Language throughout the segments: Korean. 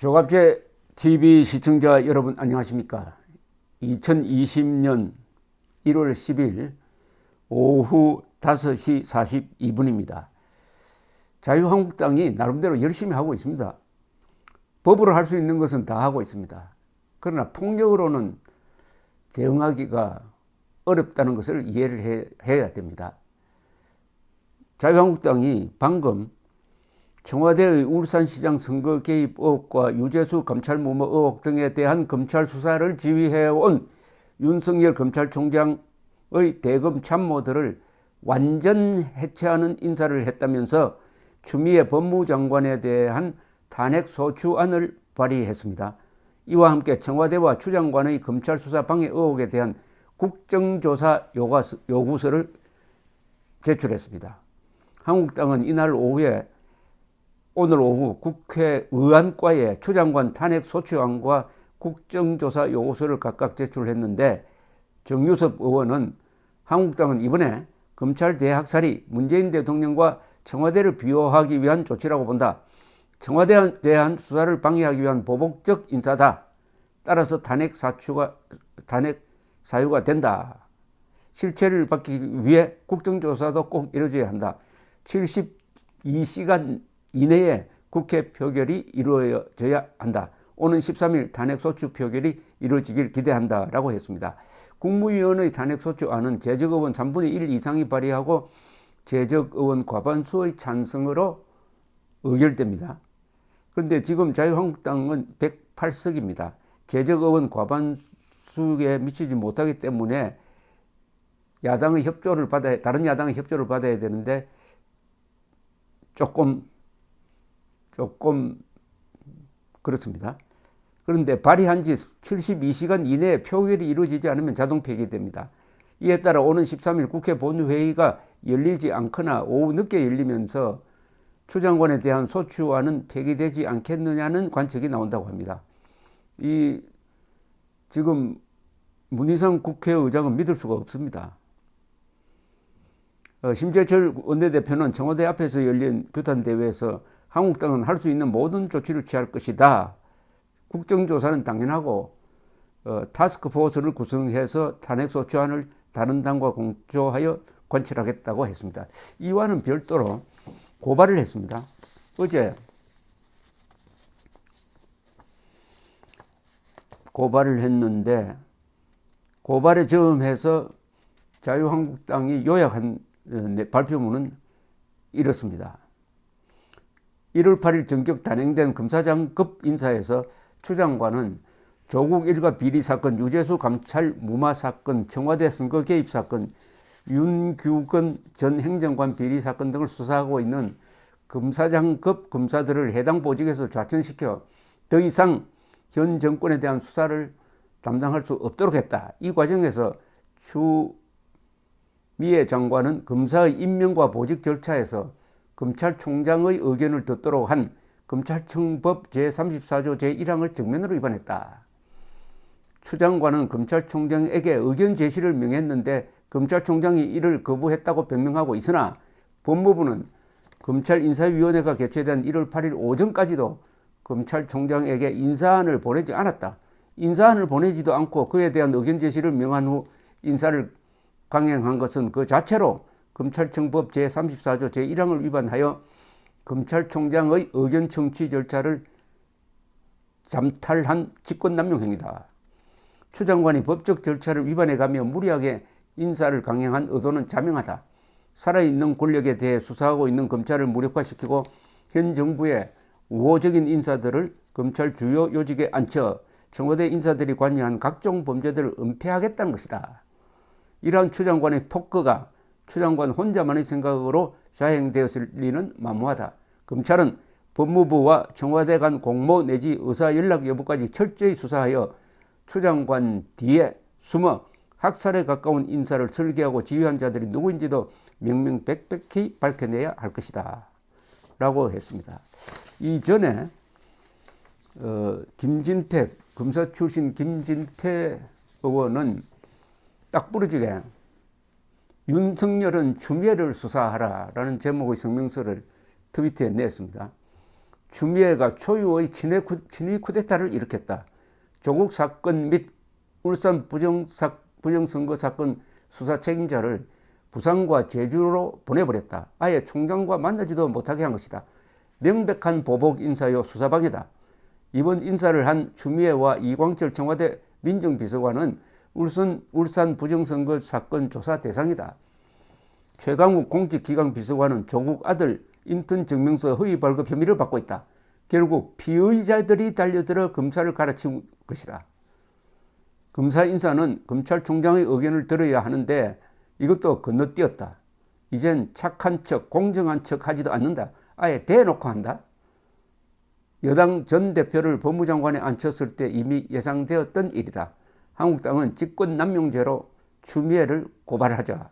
조갑제 TV 시청자 여러분 안녕하십니까? 2020년 1월 10일 오후 5시 42분입니다. 자유한국당이 나름대로 열심히 하고 있습니다. 법으로 할 수 있는 것은 다 하고 있습니다. 그러나 폭력으로는 대응하기가 어렵다는 것을 이해를 해야 됩니다. 자유한국당이 방금 청와대의 울산시장 선거 개입 의혹과 유재수 검찰무모 의혹 등에 대한 검찰 수사를 지휘해온 윤석열 검찰총장의 대검 참모들을 완전 해체하는 인사를 했다면서 추미애 법무장관에 대한 탄핵소추안을 발의했습니다. 이와 함께 청와대와 추 장관의 검찰 수사 방해 의혹에 대한 국정조사 요구서를 제출했습니다. 한국당은 오늘 오후 국회의안과에 추 장관 탄핵소추안과 국정조사 요구서를 각각 제출했는데, 정유섭 의원은 한국당은 이번에 검찰 대학살이 문재인 대통령과 청와대를 비호하기 위한 조치라고 본다. 청와대에 대한 수사를 방해하기 위한 보복적 인사다. 따라서 탄핵 사유가 된다. 실체를 밝히기 위해 국정조사도 꼭 이루어져야 한다. 72시간 이내에 국회 표결이 이루어져야 한다. 오는 13일 탄핵소추 표결이 이루어지길 기대한다 라고 했습니다. 국무위원의 탄핵소추안은 재적의원 3분의 1 이상이 발의하고 재적의원 과반수의 찬성으로 의결됩니다. 그런데 지금 자유한국당은 108석입니다. 재적의원 과반수에 미치지 못하기 때문에 다른 야당의 협조를 받아야 되는데 조금 그렇습니다. 그런데 발의한 지 72시간 이내에 표결이 이루어지지 않으면 자동 폐기됩니다. 이에 따라 오는 13일 국회 본회의가 열리지 않거나 오후 늦게 열리면서 추 장관에 대한 소추안은 폐기되지 않겠느냐는 관측이 나온다고 합니다. 지금 문희상 국회의장은 믿을 수가 없습니다. 심재철 원내대표는 청와대 앞에서 열린 규탄대회에서 한국당은 할 수 있는 모든 조치를 취할 것이다. 국정조사는 당연하고 타스크포스를 구성해서 탄핵소추안을 다른 당과 공조하여 관철하겠다고 했습니다. 이와는 별도로 고발을 했습니다. 어제 고발을 했는데, 고발에 저음해서 자유한국당이 요약한 발표문은 이렇습니다. 1월 8일 전격 단행된 검사장급 인사에서 추 장관은 조국 일가 비리 사건, 유재수 감찰 무마 사건, 청와대 선거 개입 사건, 윤규근 전 행정관 비리 사건 등을 수사하고 있는 검사장급 검사들을 해당 보직에서 좌천시켜 더 이상 현 정권에 대한 수사를 담당할 수 없도록 했다. 이 과정에서 추미애 장관은 검사의 임명과 보직 절차에서 검찰총장의 의견을 듣도록 한 검찰청법 제34조 제1항을 정면으로 위반했다. 추 장관은 검찰총장에게 의견 제시를 명했는데 검찰총장이 이를 거부했다고 변명하고 있으나, 법무부는 검찰인사위원회가 개최된 1월 8일 오전까지도 검찰총장에게 인사안을 보내지 않았다. 인사안을 보내지도 않고 그에 대한 의견 제시를 명한 후 인사를 강행한 것은 그 자체로 검찰청법 제34조 제1항을 위반하여 검찰총장의 의견 청취 절차를 잠탈한 직권남용 행위다. 추 장관이 법적 절차를 위반해가며 무리하게 인사를 강행한 의도는 자명하다. 살아있는 권력에 대해 수사하고 있는 검찰을 무력화시키고 현 정부의 우호적인 인사들을 검찰 주요 요직에 앉혀 청와대 인사들이 관여한 각종 범죄들을 은폐하겠다는 것이다. 이러한 추 장관의 폭거가 추 장관 혼자만의 생각으로 자행되었을 리는 만무하다. 검찰은 법무부와 청와대 간 공모 내지 의사 연락 여부까지 철저히 수사하여 추 장관 뒤에 숨어 학살에 가까운 인사를 설계하고 지휘한 자들이 누구인지도 명명백백히 밝혀내야 할 것이다 라고 했습니다. 이전에 김진태, 검사 출신 김진태 의원은 딱 부러지게 윤석열은 추미애를 수사하라 라는 제목의 성명서를 트위터에 냈습니다. 추미애가 초유의 친위 쿠데타를 일으켰다. 조국 사건 및 울산 부정선거 사건 수사 책임자를 부산과 제주로 보내버렸다. 아예 총장과 만나지도 못하게 한 것이다. 명백한 보복 인사요 수사방해다. 이번 인사를 한 추미애와 이광철 청와대 민정비서관은 울산 부정선거 사건 조사 대상이다. 최강욱 공직기강 비서관은 조국 아들 인턴 증명서 허위 발급 혐의를 받고 있다. 결국 피의자들이 달려들어 검사를 갈아치운 것이다. 검사 인사는 검찰총장의 의견을 들어야 하는데 이것도 건너뛰었다. 이젠 착한 척, 공정한 척 하지도 않는다. 아예 대놓고 한다. 여당 전 대표를 법무장관에 앉혔을 때 이미 예상되었던 일이다. 한국당은 직권남용죄로 추미애를 고발하자.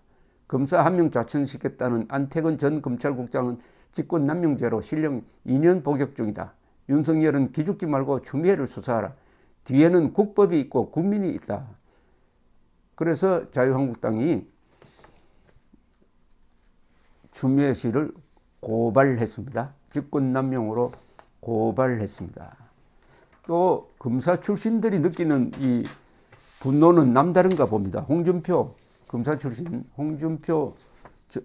검사 한 명 좌천시켰다는 안태근 전 검찰국장은 직권남용죄로 실형 2년 복역 중이다. 윤석열은 기죽지 말고 추미애를 수사하라. 뒤에는 국법이 있고 국민이 있다. 그래서 자유한국당이 추미애 씨를 고발했습니다. 직권남용으로 고발했습니다. 또 검사 출신들이 느끼는 이 분노는 남다른가 봅니다. 홍준표 검사 출신 홍준표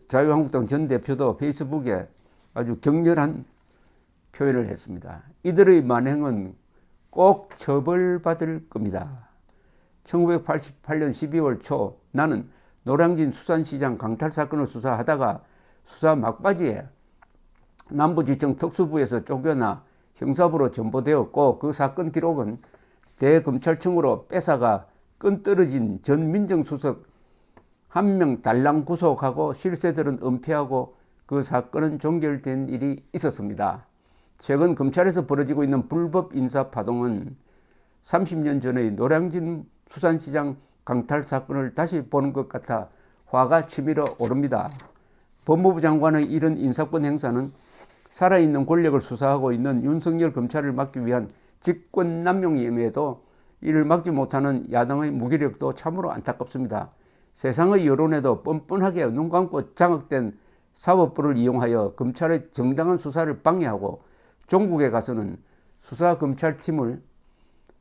자유한국당 전 대표도 페이스북에 아주 격렬한 표현을 했습니다. 이들의 만행은 꼭 처벌받을 겁니다. 1988년 12월 초 나는 노량진 수산시장 강탈 사건을 수사하다가 수사 막바지에 남부지청 특수부에서 쫓겨나 형사부로 전보되었고 그 사건 기록은 대검찰청으로 뺏어가 끈 떨어진 전 민정수석 한 명 달랑 구속하고 실세들은 은폐하고 그 사건은 종결된 일이 있었습니다. 최근 검찰에서 벌어지고 있는 불법 인사 파동은 30년 전의 노량진 수산시장 강탈 사건을 다시 보는 것 같아 화가 치밀어 오릅니다. 법무부 장관의 이런 인사권 행사는 살아있는 권력을 수사하고 있는 윤석열 검찰을 막기 위한 직권남용임에도 이를 막지 못하는 야당의 무기력도 참으로 안타깝습니다. 세상의 여론에도 뻔뻔하게 눈 감고 장악된 사법부를 이용하여 검찰의 정당한 수사를 방해하고 종국에 가서는 수사검찰팀을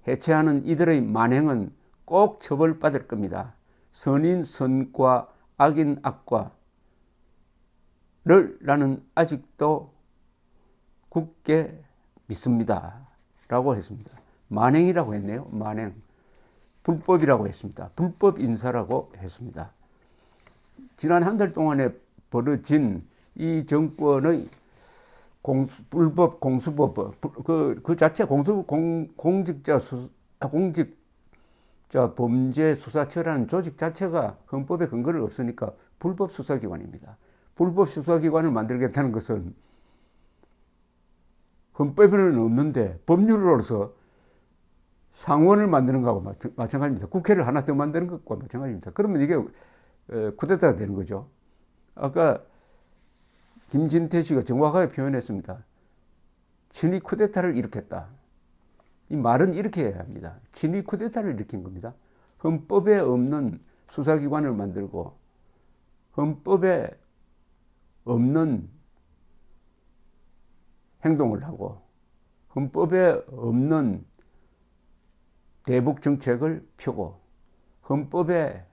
해체하는 이들의 만행은 꼭 처벌받을 겁니다. 선인 선과 악인 악과를 나는 아직도 굳게 믿습니다. 라고 했습니다. 만행이라고 했네요. 만행. 불법이라고 했습니다. 불법 인사라고 했습니다. 지난 한 달 동안에 벌어진 이 정권의 불법 공수법, 그 자체 공직자 범죄 수사처라는 조직 자체가 헌법에 근거를 없으니까 불법 수사기관입니다. 불법 수사기관을 만들겠다는 것은 헌법에는 없는데 법률로서 상원을 만드는 것하고 마찬가지입니다. 국회를 하나 더 만드는 것과 마찬가지입니다. 그러면 이게 쿠데타가 되는 거죠. 아까 김진태 씨가 정확하게 표현했습니다. 친위 쿠데타를 일으켰다. 이 말은 이렇게 해야 합니다. 친위 쿠데타를 일으킨 겁니다. 헌법에 없는 수사기관을 만들고 헌법에 없는 행동을 하고 헌법에 없는 대북 정책을 펴고 헌법에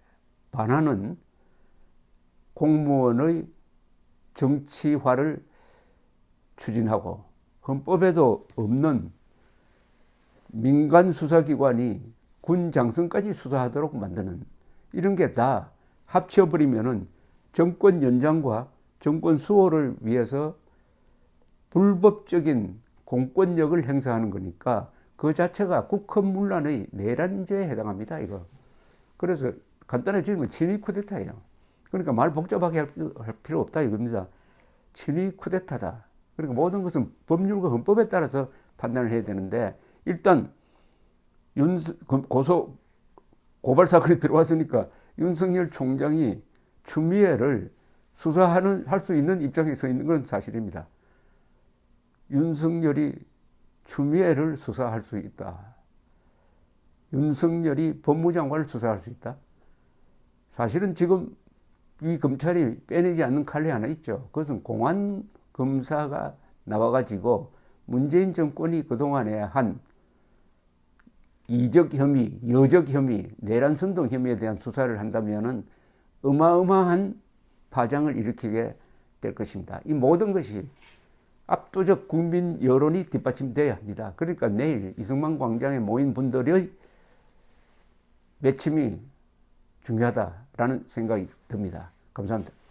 반하는 공무원의 정치화를 추진하고 헌법에도 없는 민간 수사기관이 군 장성까지 수사하도록 만드는 이런 게 다 합쳐버리면은 정권 연장과 정권 수호를 위해서 불법적인 공권력을 행사하는 거니까 그 자체가 국헌문란의 내란죄에 해당합니다. 이거. 그래서 간단하게 줄이면 친위 쿠데타예요. 그러니까 말 복잡하게 할 필요 없다 이겁니다. 친위 쿠데타다. 그러니까 모든 것은 법률과 헌법에 따라서 판단을 해야 되는데 일단 고발 사건이 들어왔으니까 윤석열 총장이 추미애를 할 수 있는 입장에 서 있는 건 사실입니다. 윤석열이 추미애를 수사할 수 있다. 윤석열이 법무장관을 수사할 수 있다. 사실은 지금 이 검찰이 빼내지 않는 칼이 하나 있죠. 그것은 공안 검사가 나와가지고 문재인 정권이 그동안에 한 이적 혐의, 여적 혐의, 내란 선동 혐의에 대한 수사를 한다면은 어마어마한 파장을 일으키게 될 것입니다. 이 모든 것이 압도적 국민 여론이 뒷받침되어야 합니다. 그러니까 내일 이승만 광장에 모인 분들의 외침이 중요하다라는 생각이 듭니다. 감사합니다.